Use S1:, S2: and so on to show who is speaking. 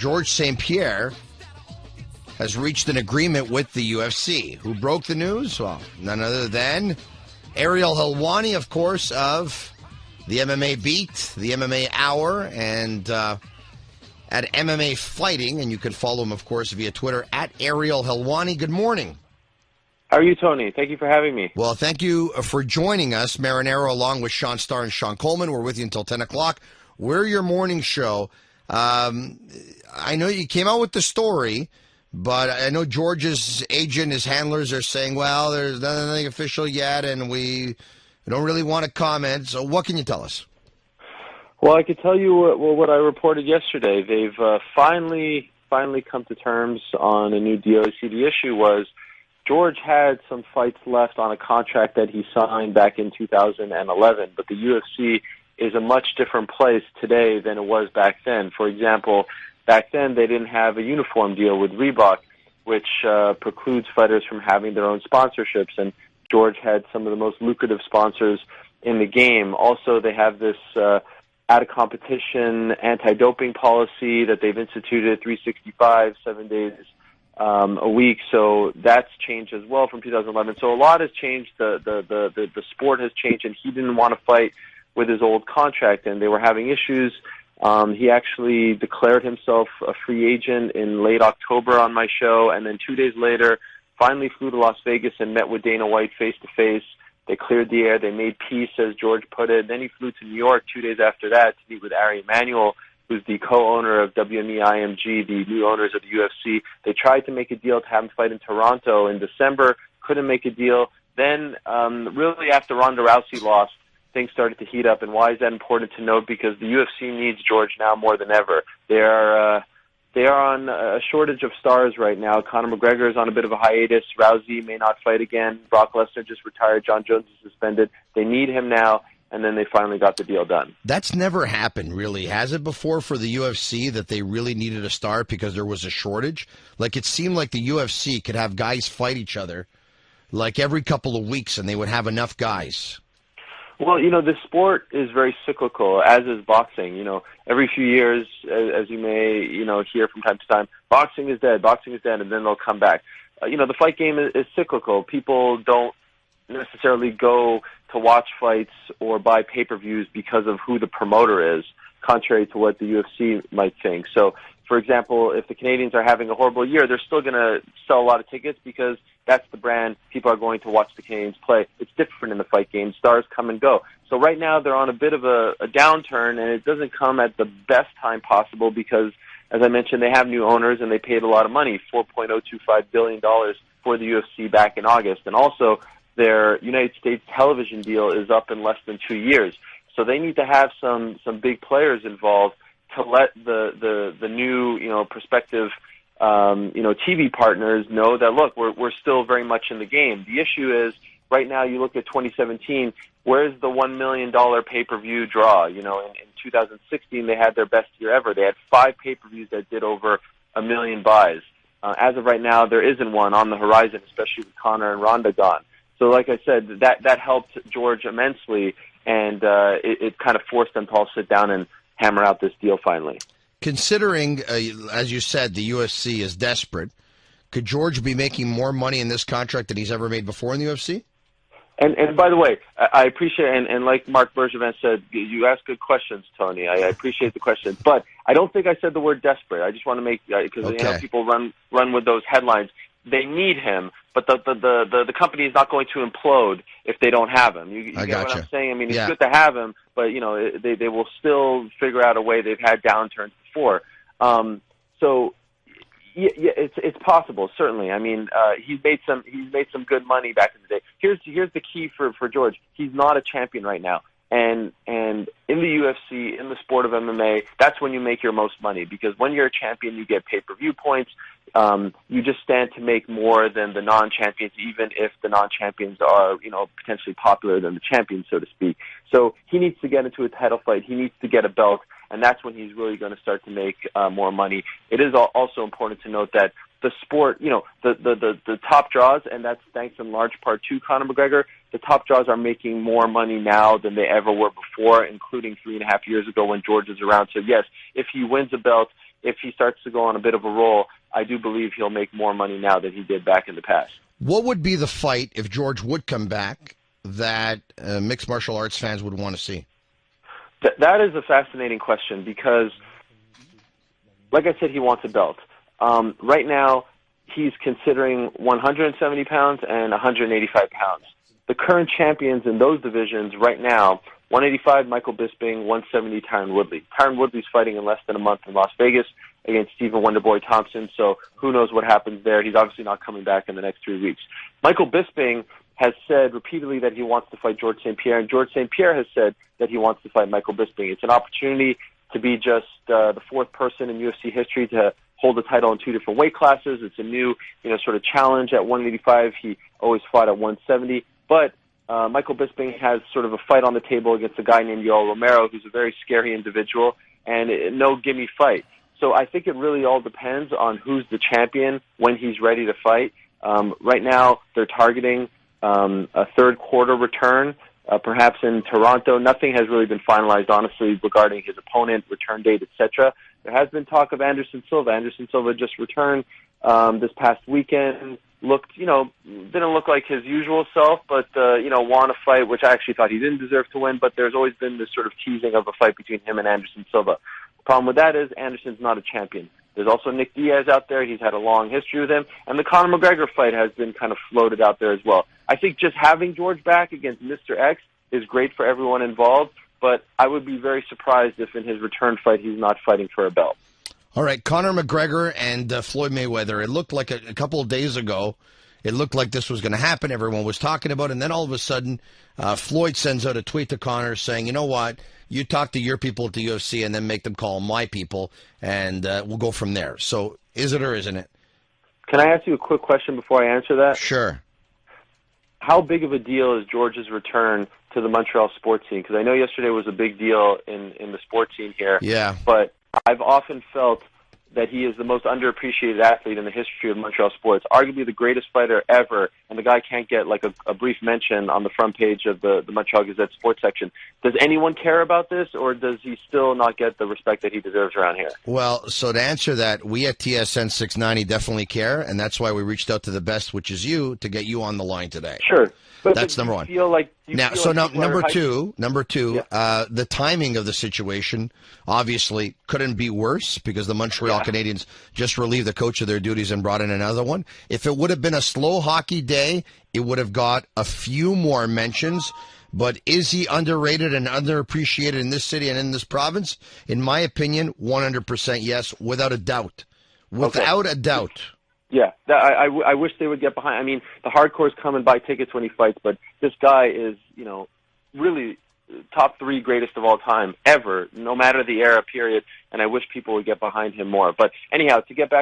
S1: George St. Pierre has reached an agreement with the UFC. Who broke the news? Well, none other than Ariel Helwani, of course, of the MMA Beat, the MMA Hour, and at MMA Fighting. And you can follow him, of course, via Twitter at Ariel Helwani. Good morning.
S2: How are you, Tony? Thank you for having me.
S1: Well, thank you for joining us. Marinero, along with Sean Starr and Sean Coleman. We're with you until 10 o'clock. We're your morning show. I know you came out with the story, but I know George's agent, his handlers are saying, well, there's nothing official yet, and we don't really want to comment. So what can you tell us?
S2: Well, I could tell you what I reported yesterday. They've finally come to terms on a new deal. See, the issue was George had some fights left on a contract that he signed back in 2011, but the UFC is a much different place today than it was back then. For example, back then they didn't have a uniform deal with Reebok, which precludes fighters from having their own sponsorships, and George had some of the most lucrative sponsors in the game. Also, they have this out-of-competition anti-doping policy that they've instituted 365, 7 days a week, so that's changed as well from 2011. So a lot has changed. The sport has changed, and he didn't want to fight with his old contract, and they were having issues. He actually declared himself a free agent in late October on my show, and then 2 days later finally flew to Las Vegas and met with Dana White face-to-face. They cleared the air. They made peace, as George put it. Then he flew to New York 2 days after that to meet with Ariel Helwani, who's the co-owner of WME IMG, the new owners of the UFC. They tried to make a deal to have him fight in Toronto in December, couldn't make a deal. Then, really after Ronda Rousey lost, things started to heat up. And why is that important to note? Because the UFC needs George now more than ever. They are on a shortage of stars right now. Conor McGregor is on a bit of a hiatus. Rousey may not fight again. Brock Lesnar just retired. John Jones is suspended. They need him now, and then they finally got the deal done.
S1: That's never happened, really. Has it before for the UFC that they really needed a star because there was a shortage? Like, it seemed like the UFC could have guys fight each other like every couple of weeks, and they would have enough guys.
S2: Well, the sport is very cyclical, as is boxing. Every few years, as you may, hear from time to time, boxing is dead, and then they'll come back. The fight game is cyclical. People don't necessarily go to watch fights or buy pay-per-views because of who the promoter is, contrary to what the UFC might think. So, for example, if the Canadians are having a horrible year, they're still going to sell a lot of tickets because that's the brand. People are going to watch the Canadians play. It's different in the fight game. Stars come and go. So right now they're on a bit of a downturn, and it doesn't come at the best time possible because, as I mentioned, they have new owners and they paid a lot of money, $4.025 billion for the UFC back in August. And also their United States television deal is up in less than 2 years. So they need to have some big players involved to let the new, prospective, TV partners know that, look, we're still very much in the game. The issue is, right now, you look at 2017, where's the $1 million pay-per-view draw? In 2016, they had their best year ever. They had 5 pay-per-views that did over 1 million buys. As of right now, there isn't one on the horizon, especially with Conor and Ronda gone. So like I said, that helped George immensely, and it kind of forced them to all sit down and hammer out this deal finally.
S1: Considering, as you said, the UFC is desperate, could George be making more money in this contract than he's ever made before in the UFC?
S2: And by the way, I appreciate, and like Mark Bergevin said, you ask good questions, Tony. I appreciate the question. But I don't think I said the word desperate. I just want to make, because people run with those headlines. They need him, but the company is not going to implode if they don't have him. You get what I'm saying? I mean, it's good to have him, but they will still figure out a way. They've had downturns before, so yeah, it's possible, certainly. I mean, he's made some good money back in the day. Here's the key for George. He's not a champion right now. And in the UFC, in the sport of MMA, that's when you make your most money, because when you're a champion, you get pay-per-view points. You just stand to make more than the non-champions, even if the non-champions are, potentially popular than the champions, so to speak. So he needs to get into a title fight. He needs to get a belt, and that's when he's really going to start to make more money. It is also important to note that the sport, the top draws, and that's thanks in large part to Conor McGregor, the top draws are making more money now than they ever were before, including 3.5 years ago when George was around. So yes, if he wins a belt, if he starts to go on a bit of a roll, I do believe he'll make more money now than he did back in the past.
S1: What would be the fight if George would come back that mixed martial arts fans would want to see?
S2: That is a fascinating question because, like I said, he wants a belt. Right now, he's considering 170 pounds and 185 pounds. The current champions in those divisions right now, 185, Michael Bisping, 170, Tyron Woodley. Tyron Woodley's fighting in less than a month in Las Vegas against Stephen Wonderboy Thompson, so who knows what happens there. He's obviously not coming back in the next 3 weeks. Michael Bisping has said repeatedly that he wants to fight George St. Pierre, and George St. Pierre has said that he wants to fight Michael Bisping. It's an opportunity to be just the fourth person in UFC history to hold the title in 2 different weight classes. It's a new, sort of challenge at 185. He always fought at 170. But Michael Bisping has sort of a fight on the table against a guy named Yoel Romero, who's a very scary individual, and no gimme fight. So I think it really all depends on who's the champion when he's ready to fight. Right now, they're targeting a third quarter return, perhaps in Toronto. Nothing has really been finalized, honestly, regarding his opponent, return date, etc. There has been talk of Anderson Silva. Anderson Silva just returned this past weekend. Didn't look like his usual self, but, won a fight, which I actually thought he didn't deserve to win, but there's always been this sort of teasing of a fight between him and Anderson Silva. The problem with that is Anderson's not a champion. There's also Nick Diaz out there. He's had a long history with him. And the Conor McGregor fight has been kind of floated out there as well. I think just having George back against Mr. X is great for everyone involved, but I would be very surprised if in his return fight he's not fighting for a belt.
S1: All right, Conor McGregor and Floyd Mayweather. It looked like a couple of days ago, it looked like this was going to happen. Everyone was talking about it, and then all of a sudden, Floyd sends out a tweet to Conor saying, you know what, you talk to your people at the UFC and then make them call my people, and we'll go from there. So is it or isn't it?
S2: Can I ask you a quick question before I answer that?
S1: Sure.
S2: How big of a deal is George's return to the Montreal sports scene? Because I know yesterday was a big deal in the sports scene here.
S1: Yeah.
S2: But I've often felt that he is the most underappreciated athlete in the history of Montreal sports, arguably the greatest fighter ever, and the guy can't get like a brief mention on the front page of the Montreal Gazette sports section. Does anyone care about this, or does he still not get the respect that he deserves around here?
S1: Well, so to answer that, we at TSN 690 definitely care, and that's why we reached out to the best, which is you, to get you on the line today.
S2: Sure.
S1: That's number one. Number two,
S2: yeah.
S1: The timing of the situation obviously couldn't be worse because the Montreal Canadiens just relieved the coach of their duties and brought in another one. If it would have been a slow hockey day, it would have got a few more mentions. But is he underrated and underappreciated in this city and in this province? In my opinion, 100% yes, without a doubt. Without a doubt.
S2: Yeah, I wish they would get behind. I mean, the hardcores come and buy tickets when he fights, but this guy is, really top 3 greatest of all time, ever, no matter the era, period, and I wish people would get behind him more. But anyhow, to get back